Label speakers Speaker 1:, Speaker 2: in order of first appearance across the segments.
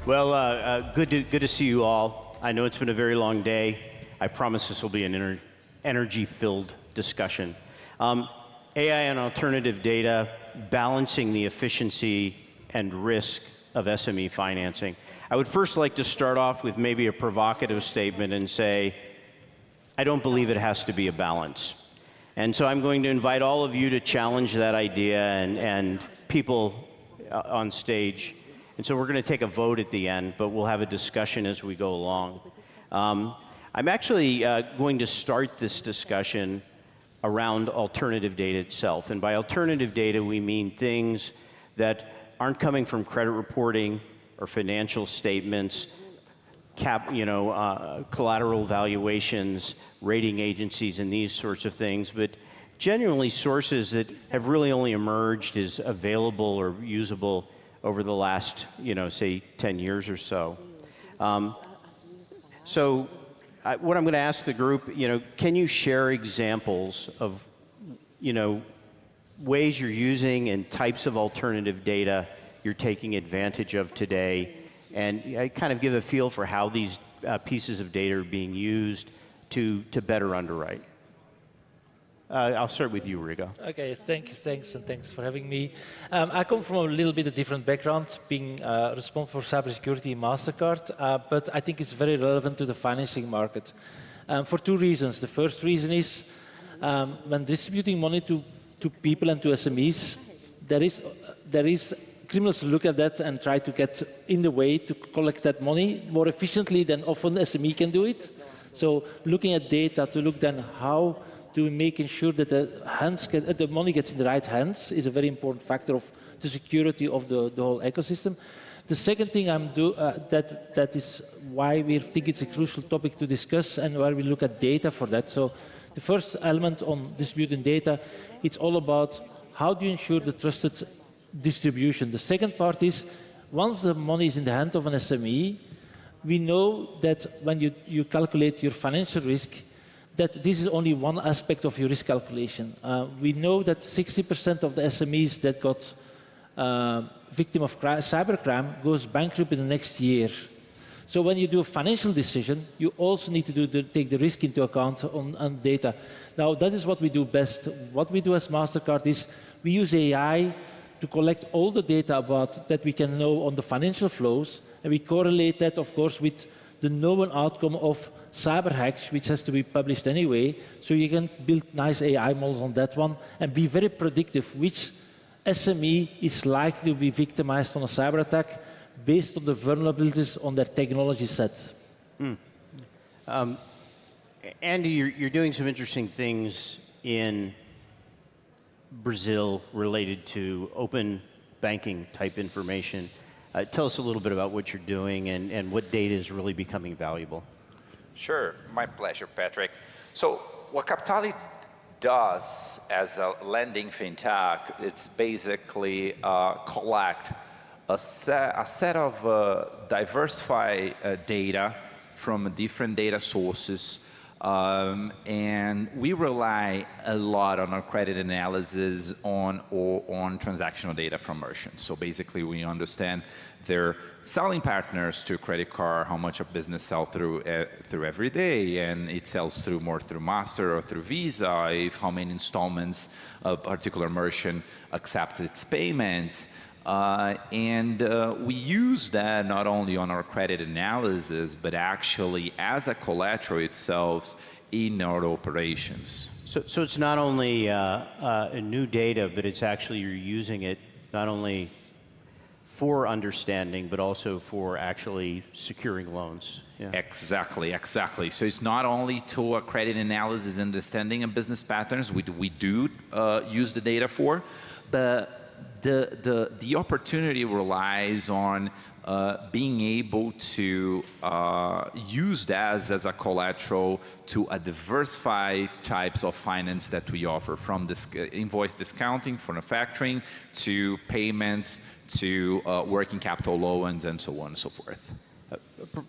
Speaker 1: Well, good to see you all. I know it's been a very long day. I promise this will be an energy-filled discussion. AI and alternative data, balancing the efficiency and risk of SME financing. I would first like to start off with maybe a provocative statement and say, I don't believe it has to be a balance. And so I'm going to invite all of you to challenge that idea and people on stage. And so we're going to take a vote at the end, but we'll have a discussion as we go along. I'm actually going to start this discussion around alternative data itself. And by alternative data, we mean things that aren't coming from credit reporting or financial statements, collateral valuations, rating agencies, and these sorts of things, but genuinely sources that have really only emerged as available or usable over the last, say 10 years or so. What I'm going to ask the group, can you share examples of, ways you're using and types of alternative data you're taking advantage of today, and I kind of give a feel for how these pieces of data are being used to better underwrite. I'll start with you, Rigo.
Speaker 2: Okay, thanks for having me. I come from a little bit of different background, being responsible for cybersecurity in MasterCard, but I think it's very relevant to the financing market for two reasons. The first reason is when distributing money to people and to SMEs, there is criminals look at that and try to get in the way to collect that money more efficiently than often SME can do it. So looking at data to look then how to making sure that the money gets in the right hands is a very important factor of the security of the whole ecosystem. The second thing that is why we think it's a crucial topic to discuss and where we look at data for that. So the first element on distributing data, it's all about how do you ensure the trusted distribution. The second part is once the money is in the hand of an SME, we know that when you calculate your financial risk, that this is only one aspect of your risk calculation. We know that 60% of the SMEs that got victim of cybercrime goes bankrupt in the next year. So when you do a financial decision, you also need to take the risk into account on data. Now, that is what we do best. What we do as MasterCard is we use AI to collect all the data about that we can know on the financial flows, and we correlate that, of course, with the known outcome of cyber hacks, which has to be published anyway, so you can build nice AI models on that one and be very predictive which SME is likely to be victimized on a cyber attack based on the vulnerabilities on their technology set.
Speaker 1: Andy, you're doing some interesting things in Brazil related to open banking type information. Tell us a little bit about what you're doing and what data is really becoming valuable.
Speaker 3: Sure, my pleasure, Patrick. So what Capitali does as a lending fintech, it's basically collect a set of diversified data from different data sources, and we rely a lot on our credit analysis on transactional data from merchants. So basically we understand their selling partners to credit card, how much a business sells through every day, and it sells more through Master or through Visa, how many installments a particular merchant accepts its payments. We use that not only on our credit analysis, but actually as a collateral itself in our operations.
Speaker 1: So it's not only a new data, but it's actually you're using it not only for understanding, but also for actually securing loans. Yeah.
Speaker 3: Exactly. So it's not only to a credit analysis, understanding of business patterns, we do use the data for, but the opportunity relies on being able to use that as a collateral to a diversified types of finance that we offer, from this invoice discounting for manufacturing to payments to working capital loans and so on and so forth.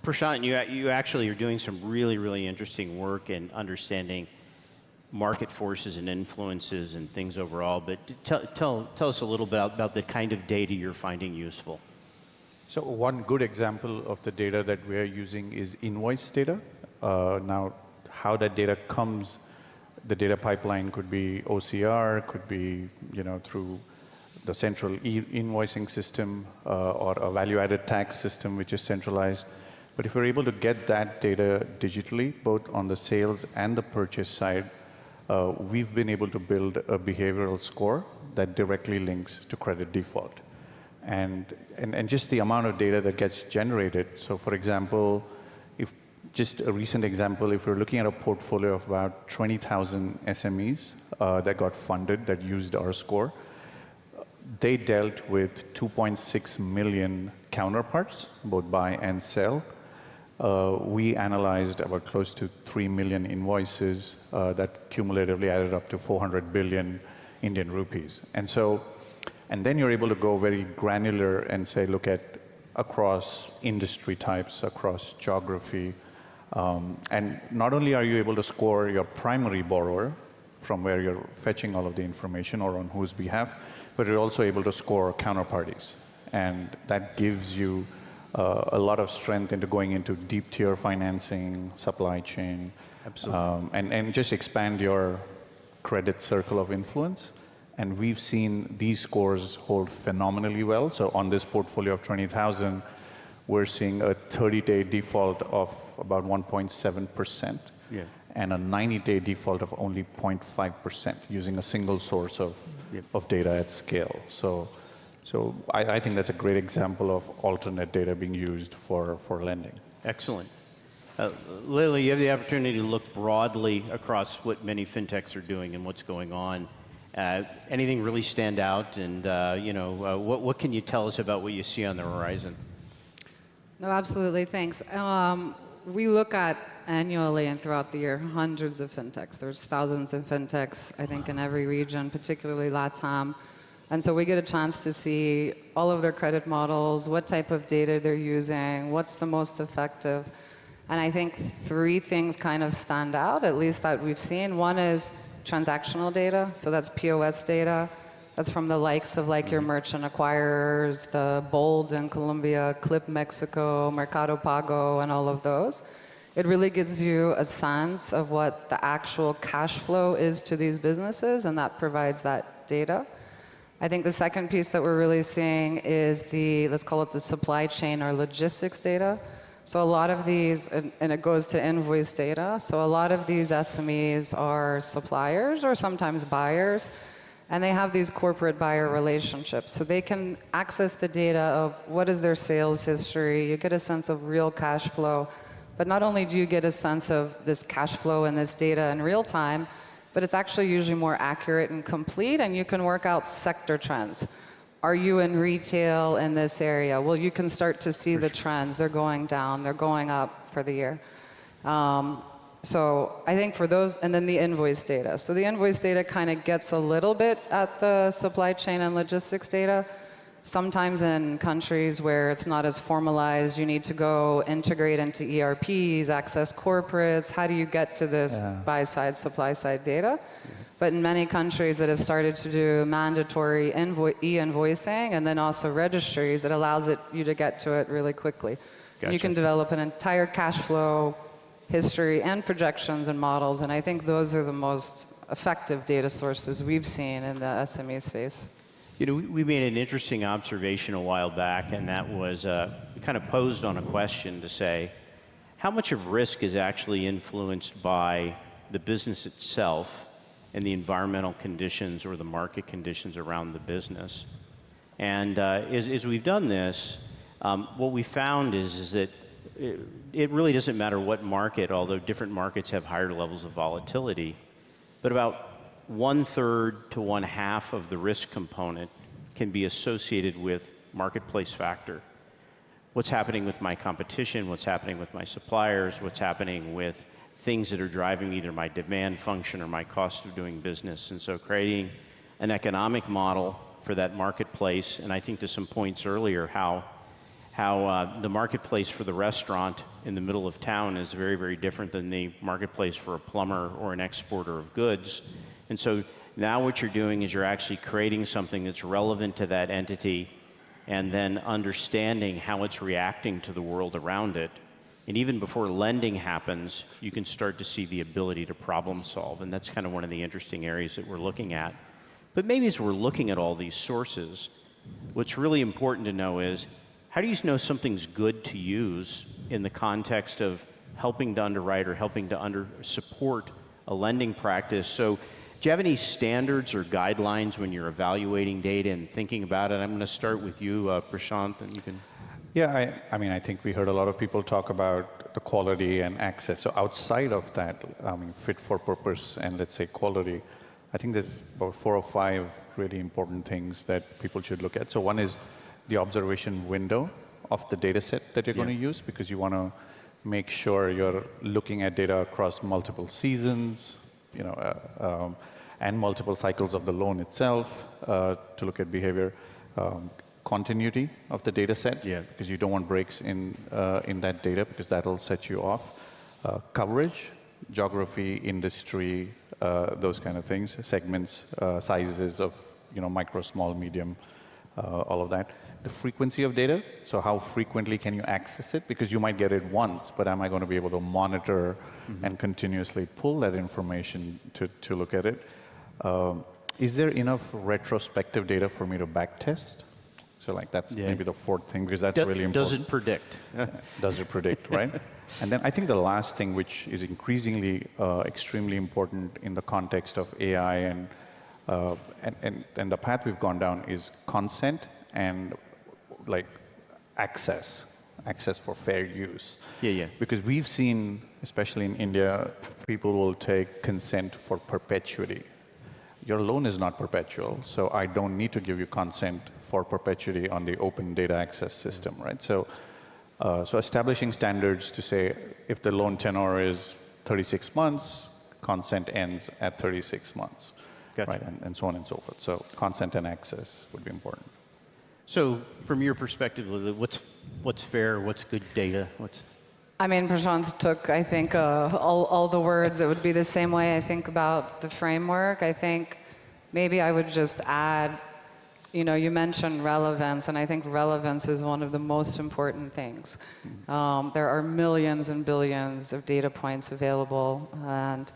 Speaker 1: Prashant, you actually are doing some really interesting work in understanding market forces and influences and things overall, but tell us a little bit about the kind of data you're finding useful.
Speaker 4: So one good example of the data that we're using is invoice data. Now, how that data comes, the data pipeline could be OCR, could be through the central invoicing system or a value-added tax system, which is centralized. But if we're able to get that data digitally, both on the sales and the purchase side, we've been able to build a behavioral score that directly links to credit default. And just the amount of data that gets generated. So for example, if just a recent example, if we're looking at a portfolio of about 20,000 SMEs that got funded, that used our score, they dealt with 2.6 million counterparts, both buy and sell. We analyzed about close to 3 million invoices that cumulatively added up to 400 billion Indian rupees. And then you're able to go very granular and say, look at across industry types, across geography. And not only are you able to score your primary borrower from where you're fetching all of the information or on whose behalf, but you're also able to score counterparties. And that gives you a lot of strength into going into deep tier financing, supply chain, and just expand your credit circle of influence. And we've seen these scores hold phenomenally well. So on this portfolio of 20,000, we're seeing a 30-day default of about 1.7%, and a 90-day default of only 0.5% using a single source of data at scale. So I think that's a great example of alternate data being used for lending.
Speaker 1: Excellent. Lily, you have the opportunity to look broadly across what many fintechs are doing and what's going on. Anything really stand out? And what can you tell us about what you see on the horizon?
Speaker 5: No, absolutely. Thanks. We look at annually and throughout the year hundreds of fintechs. There's thousands of fintechs, I think, in every region, particularly LATAM. And so we get a chance to see all of their credit models, what type of data they're using, what's the most effective. And I think three things kind of stand out, at least that we've seen. One is transactional data, so that's POS data. That's from the likes of like your merchant acquirers, the Bold in Colombia, Clip Mexico, Mercado Pago, and all of those. It really gives you a sense of what the actual cash flow is to these businesses, and that provides that data. I think the second piece that we're really seeing is the, let's call it the supply chain or logistics data. So a lot of these, and it goes to invoice data, so a lot of these SMEs are suppliers or sometimes buyers, and they have these corporate buyer relationships. So they can access the data of what is their sales history, you get a sense of real cash flow, but not only do you get a sense of this cash flow and this data in real time, but it's actually usually more accurate and complete, and you can work out sector trends. Are you in retail in this area? Well, you can start to see the trends. They're going down, they're going up for the year. So I think for those, and then the invoice data. So the invoice data kind of gets a little bit at the supply chain and logistics data. Sometimes in countries where it's not as formalized, you need to go integrate into ERPs, access corporates. How do you get to this buy-side, supply-side data? But in many countries that have started to do mandatory e-invoicing and then also registries, it allows you to get to it really quickly.
Speaker 1: Gotcha.
Speaker 5: You can develop an entire cash flow history and projections and models, and I think those are the most effective data sources we've seen in the SME space.
Speaker 1: You know, we made an interesting observation a while back, and that was we kind of posed on a question to say, how much of risk is actually influenced by the business itself and the environmental conditions or the market conditions around the business? And as we've done this, what we found is that it really doesn't matter what market, although different markets have higher levels of volatility, but about 1/3 to 1/2 of the risk component can be associated with marketplace factor. What's happening with my competition, what's happening with my suppliers, what's happening with things that are driving either my demand function or my cost of doing business. And so creating an economic model for that marketplace, and I think to some points earlier, how the marketplace for the restaurant in the middle of town is very, very different than the marketplace for a plumber or an exporter of goods. And so now what you're doing is you're actually creating something that's relevant to that entity and then understanding how it's reacting to the world around it. And even before lending happens, you can start to see the ability to problem solve. And that's kind of one of the interesting areas that we're looking at. But maybe as we're looking at all these sources, what's really important to know is, how do you know something's good to use in the context of helping to underwrite or helping to support a lending practice? So do you have any standards or guidelines when you're evaluating data and thinking about it? I'm going to start with you, Prashant, and you can...
Speaker 4: Yeah, I mean, I think we heard a lot of people talk about the quality and access. So outside of that, I mean, fit for purpose and let's say quality, I think there's about 4 or 5 really important things that people should look at. So one is the observation window of the data set that you're going to use, because you want to make sure you're looking at data across multiple seasons, you know, and multiple cycles of the loan itself to look at behavior. Continuity of the data set, because you don't want breaks in that data, because that'll set you off. Coverage, geography, industry, those kind of things, segments, sizes of, you know, micro, small, medium, all of that. The frequency of data, so how frequently can you access it? Because you might get it once, but am I going to be able to monitor and continuously pull that information to look at it? Is there enough retrospective data for me to back test? So like that's maybe the 4th thing, because that's really important.
Speaker 1: Does it predict?
Speaker 4: Does it predict, right? And then I think the last thing, which is increasingly extremely important in the context of AI and the path we've gone down, is consent and like access for fair use. Because we've seen, especially in India, people will take consent for perpetuity. Your loan is not perpetual, so I don't need to give you consent for perpetuity on the open data access system, right? So establishing standards to say if the loan tenor is 36 months, consent ends at 36 months, right? And so on and so forth. So consent and access would be important.
Speaker 1: So from your perspective, what's fair? What's good data?
Speaker 5: I mean, Prashant took, I think, all the words. It would be the same way I think about the framework. I think maybe I would just add, you know, you mentioned relevance, and I think relevance is one of the most important things. There are millions and billions of data points available, and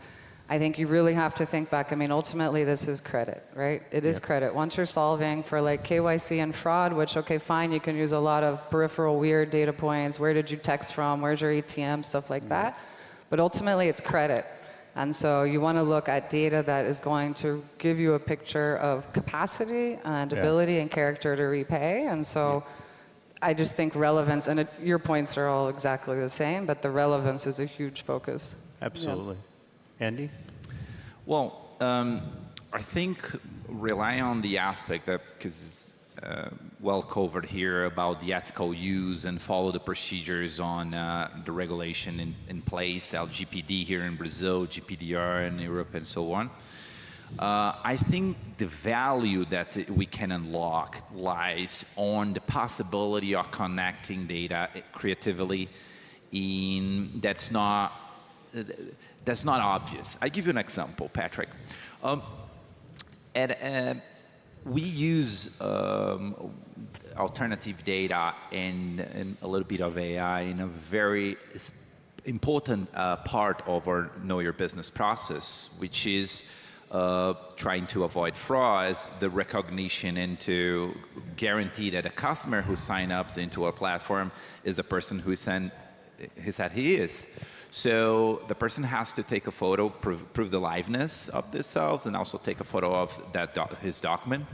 Speaker 5: I think you really have to think back. I mean, ultimately, this is credit, right? It is credit. Once you're solving for like KYC and fraud, which, okay, fine, you can use a lot of peripheral weird data points. Where did you text from? Where's your ATM? Stuff like that. But ultimately, it's credit. And so you want to look at data that is going to give you a picture of capacity and ability and character to repay. And so I just think relevance, and your points are all exactly the same, but the relevance is a huge focus.
Speaker 1: Absolutely. Andy?
Speaker 3: Well, I think rely on the aspect that, because well covered here about the ethical use and follow the procedures on the regulation in place, LGPD here in Brazil, GPDR in Europe, and so on. I think the value that we can unlock lies on the possibility of connecting data creatively that's not obvious. I give you an example, Patrick. We use alternative data and a little bit of AI in a very important part of our Know Your Business process, which is trying to avoid frauds, the recognition, and to guarantee that a customer who signs up into our platform is the person who said he is. So the person has to take a photo, prove the liveness of themselves, and also take a photo of his document.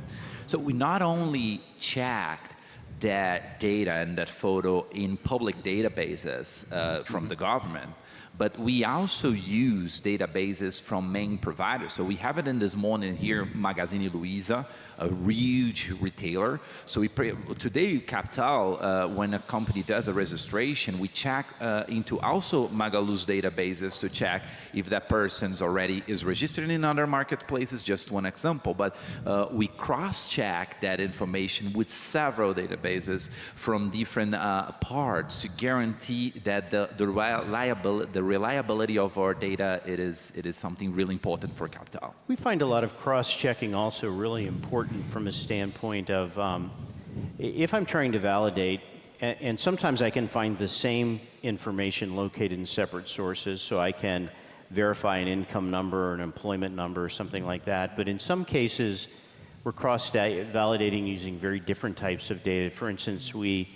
Speaker 3: So we not only checked that data and that photo in public databases from the government, but we also use databases from main providers. So we have it in this morning here, Magazine Luiza, a huge retailer. So today, Capital, when a company does a registration, we check into also Magalu's databases to check if that person already is registered in other marketplaces, just one example. But we cross-check that information with several databases from different parts to guarantee that the reliability of our data, it is something really important for Capital.
Speaker 1: We find a lot of cross-checking also really important from a standpoint of if I'm trying to validate, and sometimes I can find the same information located in separate sources, so I can verify an income number or an employment number or something like that. But in some cases, we're cross-validating using very different types of data. For instance, we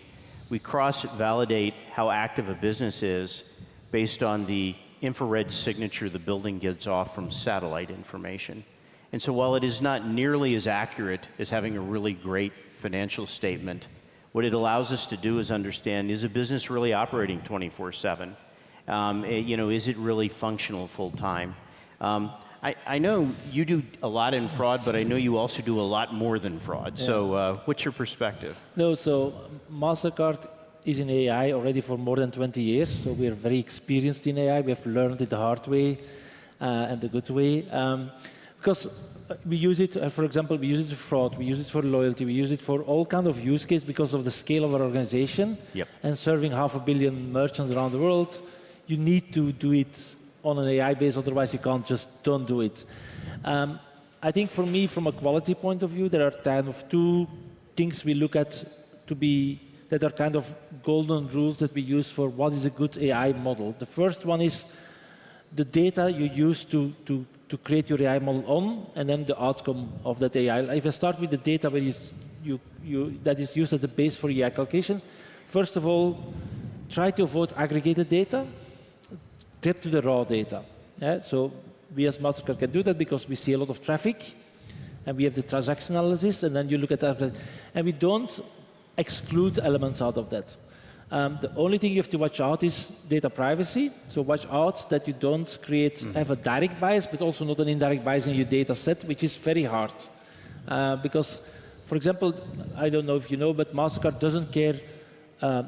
Speaker 1: cross-validate how active a business is based on the infrared signature the building gets off from satellite information. And so while it is not nearly as accurate as having a really great financial statement, what it allows us to do is understand, is a business really operating 24/7? Is it really functional full time? I know you do a lot in fraud, but I know you also do a lot more than fraud. Yeah. So what's your perspective?
Speaker 2: No, so MasterCard is in AI already for more than 20 years. So we are very experienced in AI. We have learned it the hard way and the good way. Because we use it, for example, we use it for fraud, we use it for loyalty, we use it for all kinds of use cases because of the scale of our organization.
Speaker 1: Yep. And
Speaker 2: serving 500 million merchants around the world. You need to do it on an AI base, otherwise you can't just don't do it. I think for me, from a quality point of view, there are kind of two things we look at that are kind of golden rules that we use for what is a good AI model. The first one is the data you use to create your AI model on, and then the outcome of that AI. If I start with the data where that is used as the base for AI calculation, first of all, try to avoid aggregated data. Get to the raw data. Yeah? So we as MasterCard can do that because we see a lot of traffic, and we have the transaction analysis, and then you look at that, and we don't exclude elements out of that. The only thing you have to watch out is data privacy. So watch out that you don't have a direct bias, but also not an indirect bias in your data set, which is very hard. Because, for example, I don't know if you know, but MasterCard doesn't care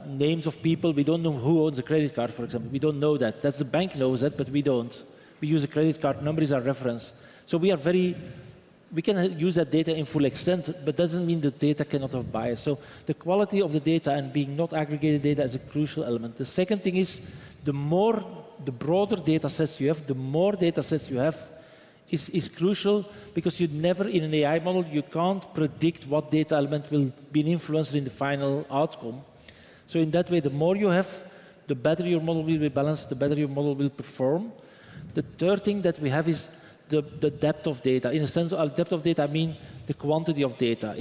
Speaker 2: names of people. We don't know who owns a credit card, for example. We don't know that. That's the bank knows that, but we don't. We use a credit card number as our reference. So we can use that data in full extent, but doesn't mean the data cannot have bias. So the quality of the data and being not aggregated data is a crucial element. The second thing is the broader data sets you have, the more data sets you have is crucial, because you never, in an AI model, you can't predict what data element will be an influencer in the final outcome. So in that way, the more you have, the better your model will be balanced, the better your model will perform. The third thing that we have is the depth of data. In a sense, of depth of data, I mean the quantity of data.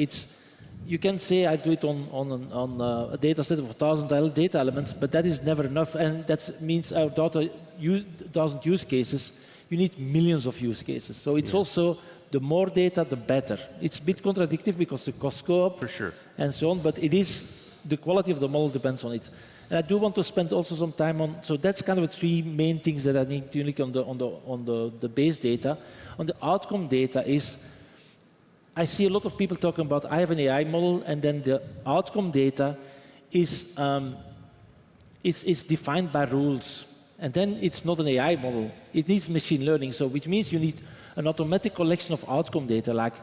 Speaker 2: You can say I do it on a data set of 1,000 data elements, but that is never enough, and that means our data 1,000 use cases. You need millions of use cases. So it's also the more data, the better. It's a bit contradictory because the costs go up,
Speaker 1: for sure,
Speaker 2: and so on. But it is the quality of the model depends on it. And I do want to spend also some time on. So that's kind of the three main things that I need to look on the base data. On the outcome data is, I see a lot of people talking about I have an AI model, and then the outcome data is defined by rules, and then it's not an AI model. It needs machine learning. So which means you need an automatic collection of outcome data, like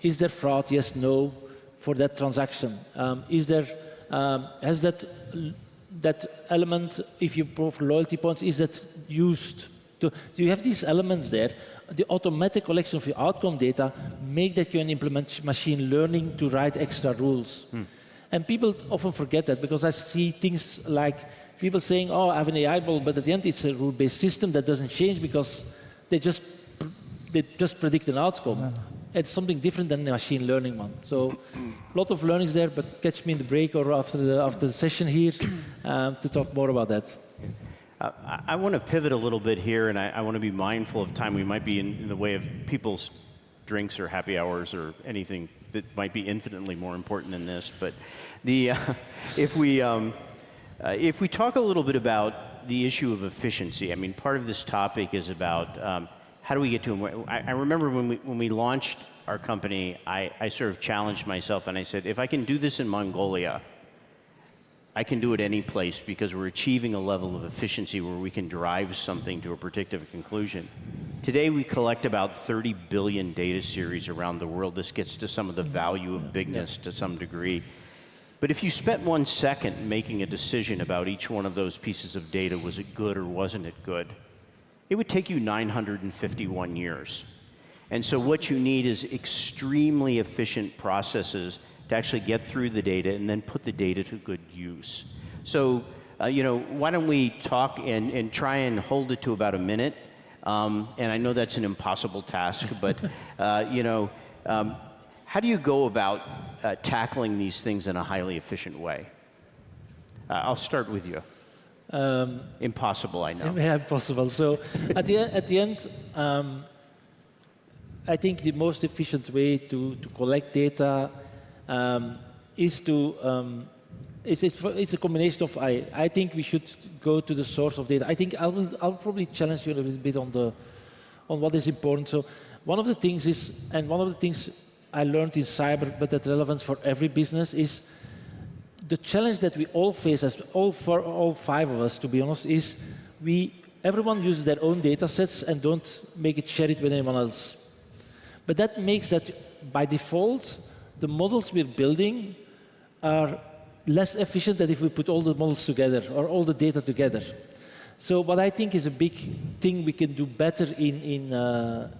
Speaker 2: is there fraud? Yes, no, for that transaction. Has that element, if you prove loyalty points, is that used? Do you have these elements there? The automatic collection of your outcome data make that you can implement machine learning to write extra rules. And people often forget that, because I see things like people saying, oh, I have an AI model, but at the end it's a rule-based system that doesn't change because they just predict an outcome. Yeah. It's something different than the machine learning one. So a lot of learnings there, but catch me in the break or after the session here to talk more about that.
Speaker 1: I want to pivot a little bit here, and I want to be mindful of time. We might be in the way of people's drinks or happy hours or anything that might be infinitely more important than this. But if we talk a little bit about the issue of efficiency, I mean, part of this topic is about how do we get to? I remember when we launched our company, I sort of challenged myself, and I said, if I can do this in Mongolia, I can do it any place, because we're achieving a level of efficiency where we can drive something to a predictive conclusion. Today, we collect about 30 billion data series around the world. This gets to some of the value of bigness to some degree. But if you spent 1 second making a decision about each one of those pieces of data, was it good or wasn't it good, it would take you 951 years. And so what you need is extremely efficient processes to actually get through the data and then put the data to good use. So, why don't we talk and try and hold it to about a minute? And I know that's an impossible task, but, how do you go about tackling these things in a highly efficient way? I'll start with you. Impossible, I know.
Speaker 2: Yeah, possible. So at the end, I think the most efficient way to collect data is to it's a combination of I think we should go to the source of data. I think I'll probably challenge you a little bit on what is important. So one of the things I learned in cyber, but that's relevant for every business, is the challenge that we all face, as all five of us, to be honest, is everyone uses their own data sets and don't share it with anyone else. But that makes that, by default, the models we're building are less efficient than if we put all the models together or all the data together. So what I think is a big thing we can do better in a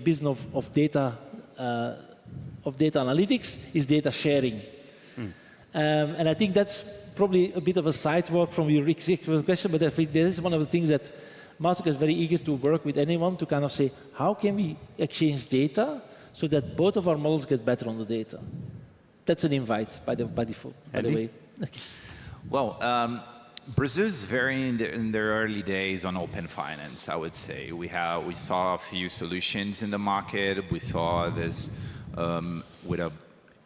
Speaker 2: business of data analytics is data sharing. And I think that's probably a bit of a sidewalk from your question, but I think this is one of the things that Mastercard is very eager to work with anyone to kind of say, how can we exchange data so that both of our models get better on the data? That's an invite by default, by the way.
Speaker 3: Well, Brazil is very in their early days on open finance, I would say. We saw a few solutions in the market. We saw this with an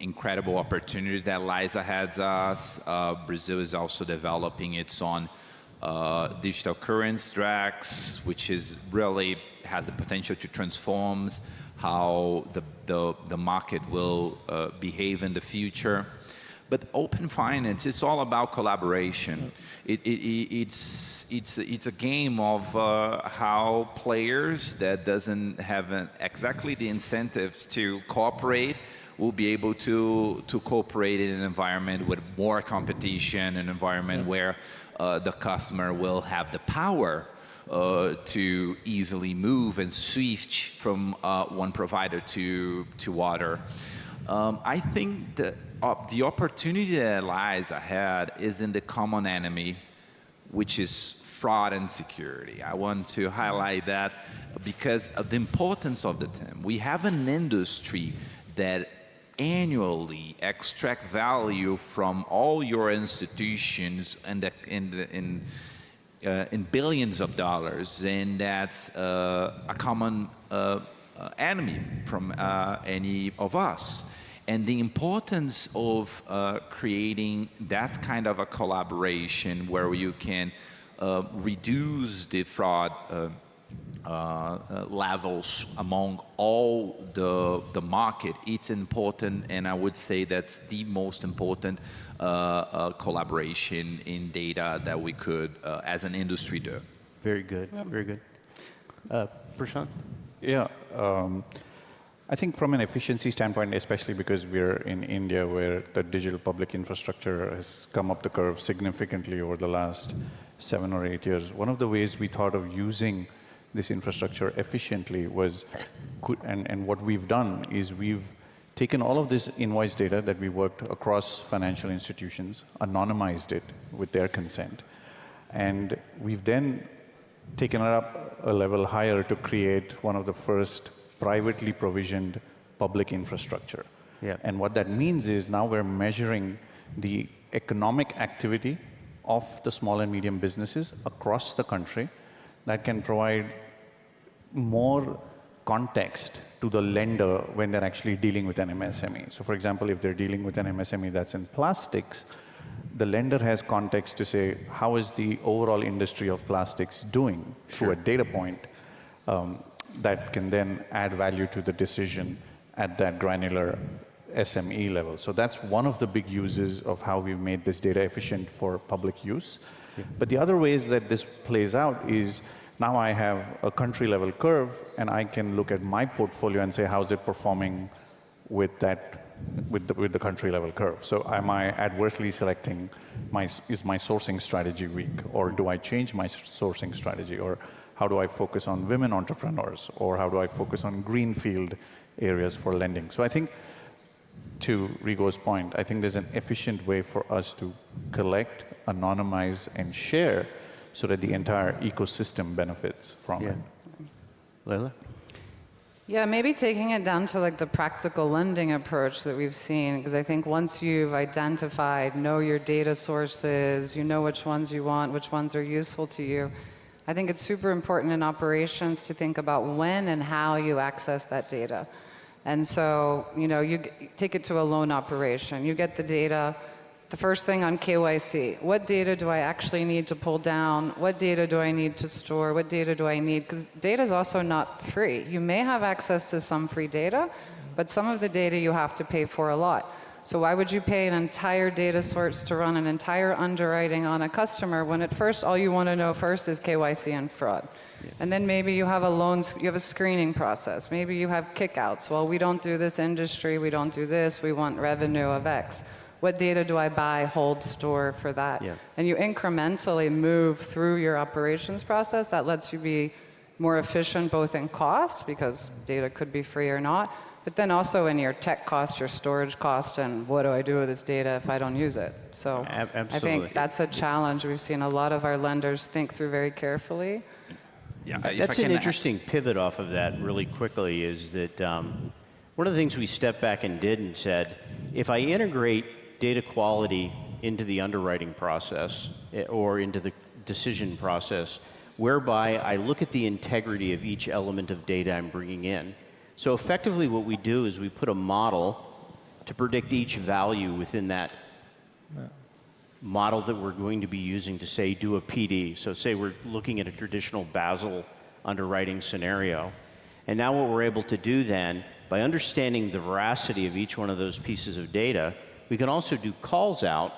Speaker 3: incredible opportunity that lies ahead of us. Brazil is also developing its own digital currency, DRAX, which really has the potential to transform how the market will behave in the future. But open finance, it's all about collaboration. It's a game of how players that doesn't have exactly the incentives to cooperate will be able to cooperate in an environment with more competition, an environment where the customer will have the power to easily move and switch from one provider to other. I think that the opportunity that lies ahead is in the common enemy, which is fraud and security. I want to highlight that because of the importance of the term. We have an industry that annually extract value from all your institutions in billions of dollars, and that's a common enemy from any of us. And the importance of creating that kind of a collaboration where you can reduce the fraud levels among all the market, it's important, and I would say that's the most important collaboration in data that we could, as an industry, do.
Speaker 1: Very good, very good. Prashant?
Speaker 4: Yeah, I think from an efficiency standpoint, especially because we're in India where the digital public infrastructure has come up the curve significantly over the last 7 or 8 years, one of the ways we thought of using this infrastructure efficiently was, and what we've done is we've taken all of this invoice data that we worked across financial institutions, anonymized it with their consent, and we've then taken it up a level higher to create one of the first privately provisioned public infrastructure.
Speaker 1: Yeah.
Speaker 4: And what that means is now we're measuring the economic activity of the small and medium businesses across the country that can provide more context to the lender when they're actually dealing with an MSME. So for example, if they're dealing with an MSME that's in plastics, the lender has context to say, how is the overall industry of plastics doing through a data point that can then add value to the decision at that granular SME level. So that's one of the big uses of how we've made this data efficient for public use. Yeah. But the other ways that this plays out is now I have a country level curve and I can look at my portfolio and say, how's it performing with the country level curve? So am I adversely selecting is my sourcing strategy weak, or do I change my sourcing strategy, or how do I focus on women entrepreneurs, or how do I focus on greenfield areas for lending? So I think to Rigo's point, I think there's an efficient way for us to collect, anonymize, and share so that the entire ecosystem benefits from it.
Speaker 1: Leila?
Speaker 5: Yeah, maybe taking it down to like the practical lending approach that we've seen, because I think once you've identified, know your data sources, you know which ones you want, which ones are useful to you, I think it's super important in operations to think about when and how you access that data. And so, you know, you take it to a loan operation. You get the data. The first thing on KYC, what data do I actually need to pull down? What data do I need to store? What data do I need? Because data is also not free. You may have access to some free data, but some of the data you have to pay for a lot. So why would you pay an entire data source to run an entire underwriting on a customer when at first all you want to know first is KYC and fraud? Yeah. And then maybe you have you have a screening process. Maybe you have kickouts. Well, we don't do this industry, we don't do this, we want revenue of X. What data do I buy, hold, store for that? Yeah. And you incrementally move through your operations process. That lets you be more efficient both in cost, because data could be free or not, but then also in your tech cost, your storage cost, and what do I do with this data if I don't use it? So I think that's a challenge we've seen a lot of our lenders think through very carefully.
Speaker 1: Yeah, that's an interesting pivot off of that really quickly, is that one of the things we stepped back and did and said, if I integrate data quality into the underwriting process or into the decision process, whereby I look at the integrity of each element of data I'm bringing in. So effectively what we do is we put a model to predict each value within that model that we're going to be using to, say, do a PD. So say we're looking at a traditional Basel underwriting scenario. And now what we're able to do then, by understanding the veracity of each one of those pieces of data, we can also do calls out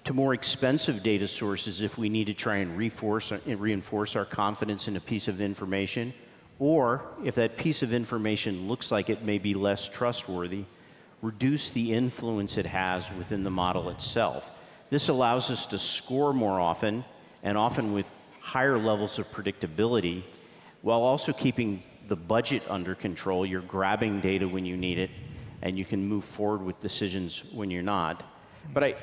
Speaker 1: to more expensive data sources if we need to try and reinforce our confidence in a piece of information, or if that piece of information looks like it may be less trustworthy, reduce the influence it has within the model itself. This allows us to score more often, and often with higher levels of predictability, while also keeping the budget under control. You're grabbing data when you need it, and you can move forward with decisions when you're not. But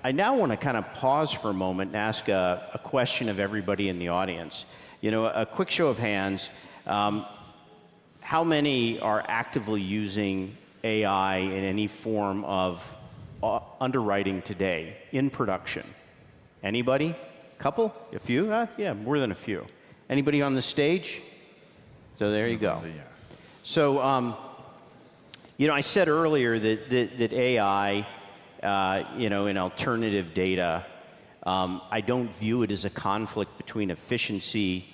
Speaker 1: I now want to kind of pause for a moment and ask a question of everybody in the audience. You know, a quick show of hands. How many are actively using AI in any form of underwriting today in production? Anybody? Couple? A few? Yeah, more than a few. Anybody on the stage? So there you go. So, you know, I said earlier that AI, you know, in alternative data, I don't view it as a conflict between efficiency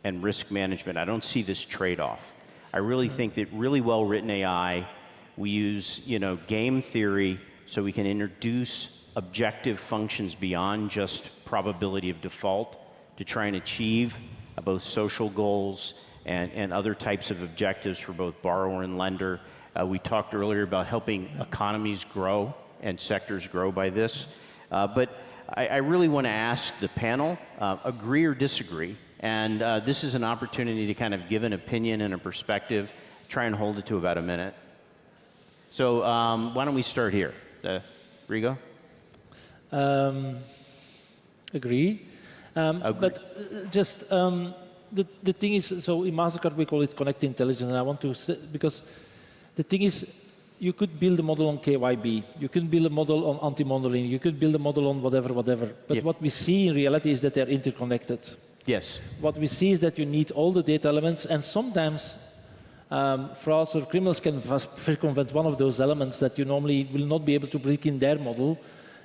Speaker 1: and risk management. I don't see this trade-off. I really think that really well-written AI, we use, you know, game theory so we can introduce objective functions beyond just probability of default to try and achieve both social goals and other types of objectives for both borrower and lender. We talked earlier about helping economies grow and sectors grow by this. But I really want to ask the panel, agree or disagree? And this is an opportunity to kind of give an opinion and a perspective. Try and hold it to about a minute. So why don't we start here? Rigo?
Speaker 2: Agree. But just the thing is, so in MasterCard we call it connect intelligence, and I want to say, because the thing is, you could build a model on KYB, you could build a model on anti-money, you could build a model on whatever. But what we see in reality is that they're interconnected.
Speaker 1: Yes.
Speaker 2: What we see is that you need all the data elements, and sometimes frauds or criminals can circumvent one of those elements that you normally will not be able to predict in their model.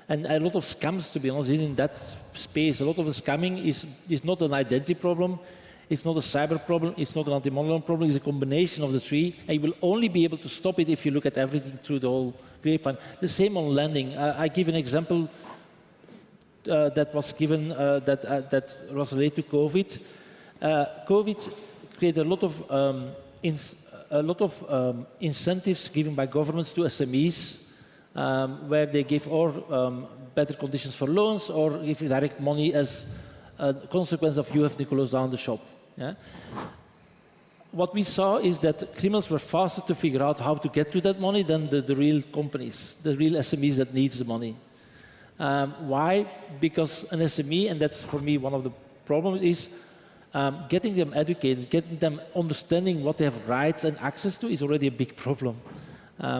Speaker 2: And a lot of scams, to be honest, is in that space. A lot of the scamming is not an identity problem, it's not a cyber problem, it's not an anti-money laundering problem, it's a combination of the three, and you will only be able to stop it if you look at everything through the whole grapevine. The same on lending. I give an example that was given that was related to COVID. COVID created a lot of incentives given by governments to SMEs, where they give better conditions for loans or give direct money as a consequence of you having to close down the shop. Yeah? what we saw is that criminals were faster to figure out how to get to that money than the real companies, the real SMEs that needs the money. Why? Because an SME, and that's for me one of the problems, is getting them educated, getting them understanding what they have rights and access to is already a big problem.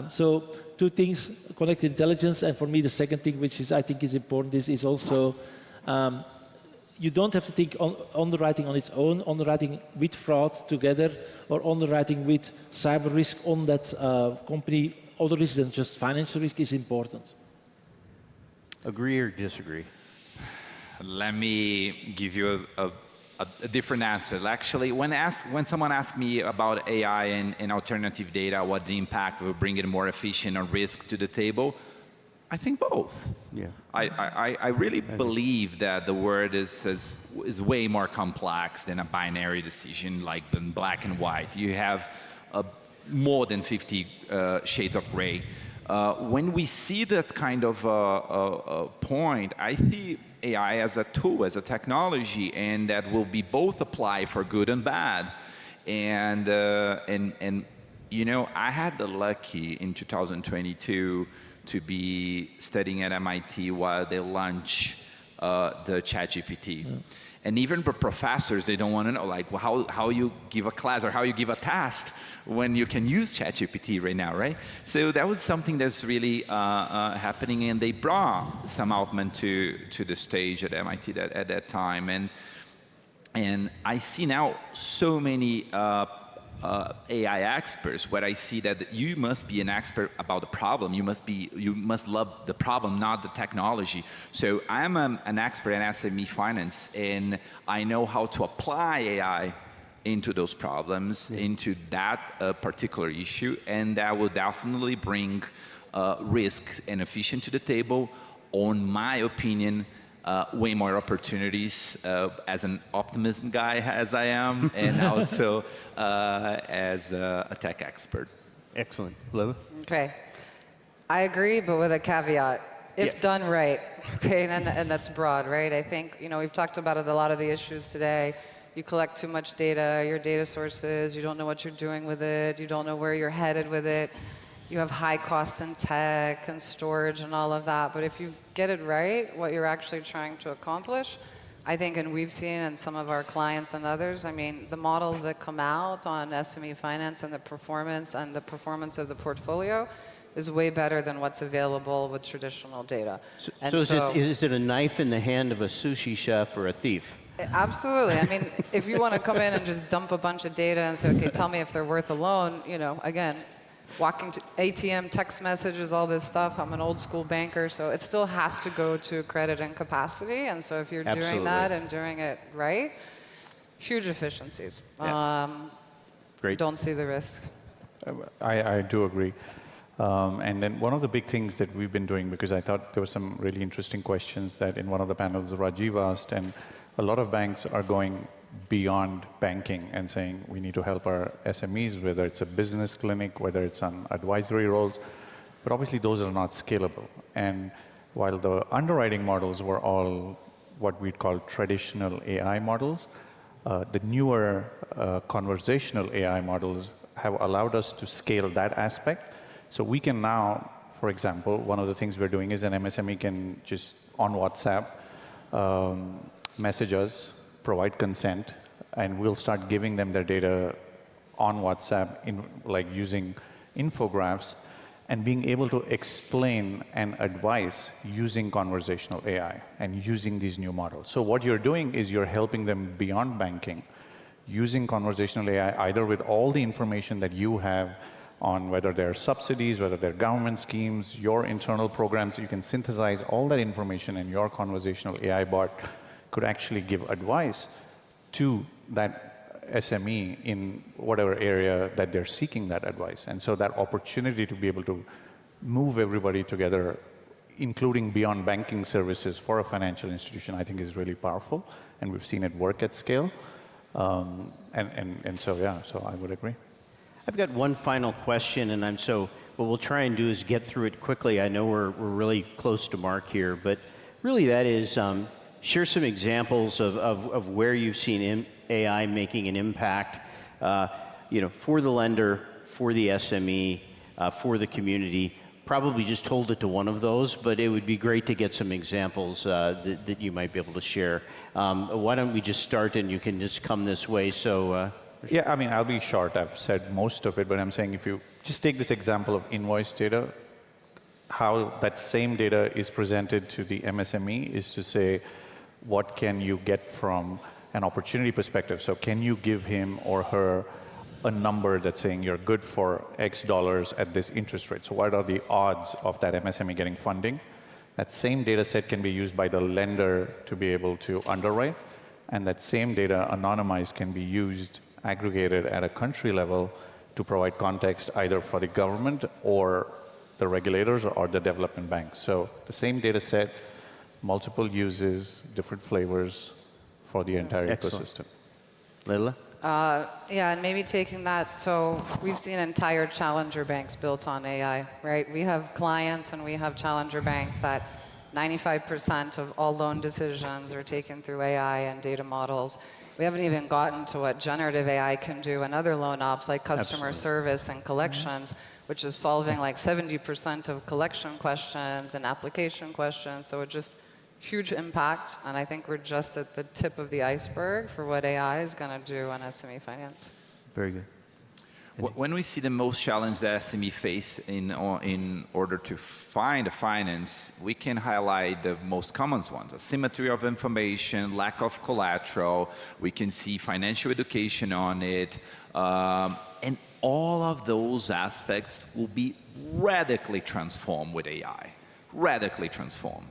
Speaker 2: So two things, connected intelligence, and for me the second thing, which is I think is important, is also you don't have to think on underwriting on its own, underwriting with fraud together, or underwriting with cyber risk on that company, other risks than just financial risk is important.
Speaker 1: Agree or disagree?
Speaker 3: Let me give you a different answer. Actually, when someone asks me about AI and alternative data, what the impact will bring it more efficient or risk to the table, I think both.
Speaker 4: Yeah.
Speaker 3: I really believe that the world is way more complex than a binary decision like in black and white. You have more than 50 shades of gray. When we see that kind of point, I see AI as a tool, as a technology, and that will be both applied for good and bad. And you know, I had the lucky in 2022 to be studying at MIT while they launch the ChatGPT. Mm. And even the professors, they don't want to know, like, how you give a class or how you give a test when you can use ChatGPT right now, right? So that was something that's really happening, and they brought Sam Altman to the stage at MIT at that time. And I see now so many AI experts where I see that you must be an expert about the problem. You must love the problem, not the technology. So I'm an expert in SME finance, and I know how to apply AI into those problems, into that particular issue, and that will definitely bring risks and efficiency to the table. On my opinion, way more opportunities as an optimism guy as I am, and also as a tech expert.
Speaker 1: Excellent. Lila?
Speaker 5: Okay. I agree, but with a caveat. If done right, okay, and that's broad, right? I think, you know, we've talked about it, a lot of the issues today. You collect too much data, your data sources, you don't know what you're doing with it, you don't know where you're headed with it. You have high costs in tech and storage and all of that. But if you get it right, what you're actually trying to accomplish, I think, and we've seen in some of our clients and others, I mean, the models that come out on SME finance and the performance of the portfolio is way better than what's available with traditional data.
Speaker 1: So is it a knife in the hand of a sushi chef or a thief?
Speaker 5: Absolutely. I mean, if you want to come in and just dump a bunch of data and say, okay, tell me if they're worth a loan, you know, again, walking to ATM, text messages, all this stuff. I'm an old school banker, so it still has to go to credit and capacity. And so if you're doing that and doing it right, huge efficiencies.
Speaker 1: Yeah. Great.
Speaker 5: Don't see the risk.
Speaker 4: I do agree. And then one of the big things that we've been doing, because I thought there were some really interesting questions that in one of the panels Rajiv asked, and a lot of banks are going beyond banking and saying we need to help our SMEs, whether it's a business clinic, whether it's on advisory roles, but obviously those are not scalable. And while the underwriting models were all what we'd call traditional AI models, the newer conversational AI models have allowed us to scale that aspect. So we can now, for example, one of the things we're doing is an MSME can just on WhatsApp message us, provide consent, and we'll start giving them their data on WhatsApp, like using infographics, and being able to explain and advise using conversational AI and using these new models. So what you're doing is you're helping them beyond banking, using conversational AI, either with all the information that you have on whether they're subsidies, whether they're government schemes, your internal programs. You can synthesize all that information, and your conversational AI bot could actually give advice to that SME in whatever area that they're seeking that advice. And so that opportunity to be able to move everybody together, including beyond banking services for a financial institution, I think is really powerful. And we've seen it work at scale. And so, yeah, so I would agree.
Speaker 1: I've got one final question, and what we'll try and do is get through it quickly. I know we're really close to mark here, but really that is, share some examples of where you've seen AI making an impact. for the lender, for the SME, for the community. Probably just hold it to one of those, but it would be great to get some examples that you might be able to share. Why don't we just start and you can just come this way? So,
Speaker 4: yeah, I mean, I'll be short. I've said most of it, but I'm saying if you just take this example of invoice data, how that same data is presented to the MSME is to say, what can you get from an opportunity perspective? So can you give him or her a number that's saying you're good for X dollars at this interest rate? So what are the odds of that MSME getting funding? That same data set can be used by the lender to be able to underwrite, and that same data, anonymized, can be used, aggregated at a country level to provide context either for the government or the regulators or the development banks. So the same data set, multiple uses, different flavors for the entire ecosystem.
Speaker 1: Leila?
Speaker 5: Yeah, and maybe taking that, so we've seen entire challenger banks built on AI, right? We have clients and we have challenger banks that 95% of all loan decisions are taken through AI and data models. We haven't even gotten to what generative AI can do in other loan ops like customer service and collections, which is solving like 70% of collection questions and application questions. So it just huge impact, and I think we're just at the tip of the iceberg for what AI is going to do on SME finance.
Speaker 1: Very good.
Speaker 3: When we see the most challenge that SME face in order to find a finance, we can highlight the most common ones: asymmetry of information, lack of collateral. We can see financial education on it, and all of those aspects will be radically transformed with AI. Radically transformed.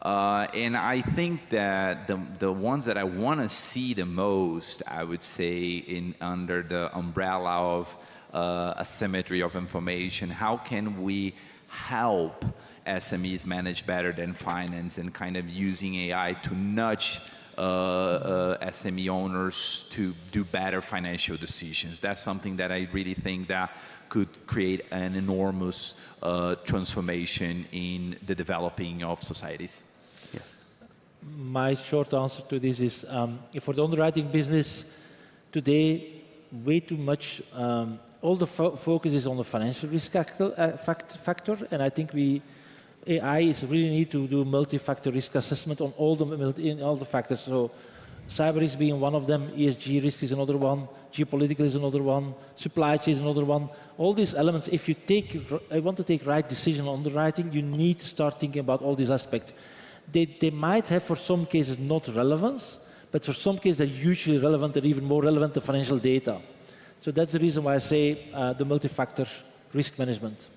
Speaker 3: And I think that the ones that I want to see the most, I would say, under the umbrella of asymmetry of information, how can we help SMEs manage better than finance, and kind of using AI to nudge SME owners to do better financial decisions. That's something that I really think that could create an enormous transformation in the developing of societies.
Speaker 2: My short answer to this is, for the underwriting business, today, way too much, all the focus is on the financial risk factor, and I think AI is really need to do multi-factor risk assessment on all the factors. So cyber risk being one of them, ESG risk is another one, geopolitical is another one, supply chain is another one. All these elements, if you want to take right decision on underwriting, you need to start thinking about all these aspects. They might have, for some cases, not relevance, but for some cases, they're hugely relevant, and even more relevant to financial data. So that's the reason why I say the multi-factor risk management.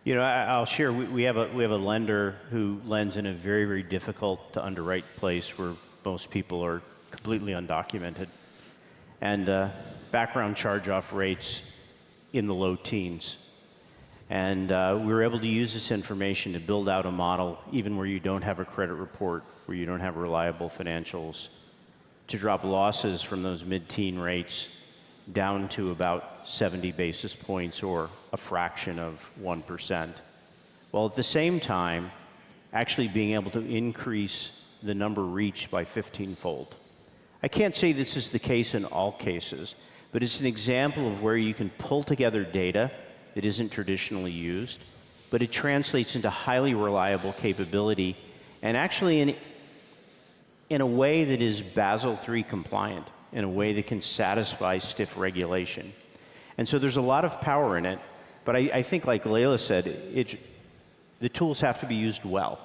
Speaker 1: Yeah. I'll share, we have a lender who lends in a very, very difficult to underwrite place where most people are completely undocumented. And background charge-off rates in the low teens. And we were able to use this information to build out a model, even where you don't have a credit report, where you don't have reliable financials, to drop losses from those mid-teen rates down to about 70 basis points, or a fraction of 1%. While at the same time, actually being able to increase the number reached by 15-fold. I can't say this is the case in all cases, but it's an example of where you can pull together data that isn't traditionally used, but it translates into highly reliable capability, and actually in a way that is Basel III compliant, in a way that can satisfy stiff regulation. And so there's a lot of power in it, but I think, like Leila said, the tools have to be used well,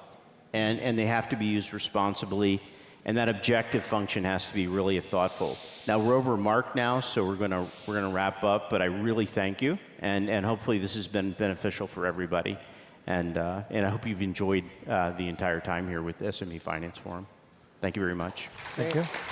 Speaker 1: and they have to be used responsibly, and that objective function has to be really thoughtful. Now, we're over mark now, so we're gonna wrap up, but I really thank you, and hopefully this has been beneficial for everybody, and I hope you've enjoyed the entire time here with SME Finance Forum. Thank you very much.
Speaker 5: Thank you.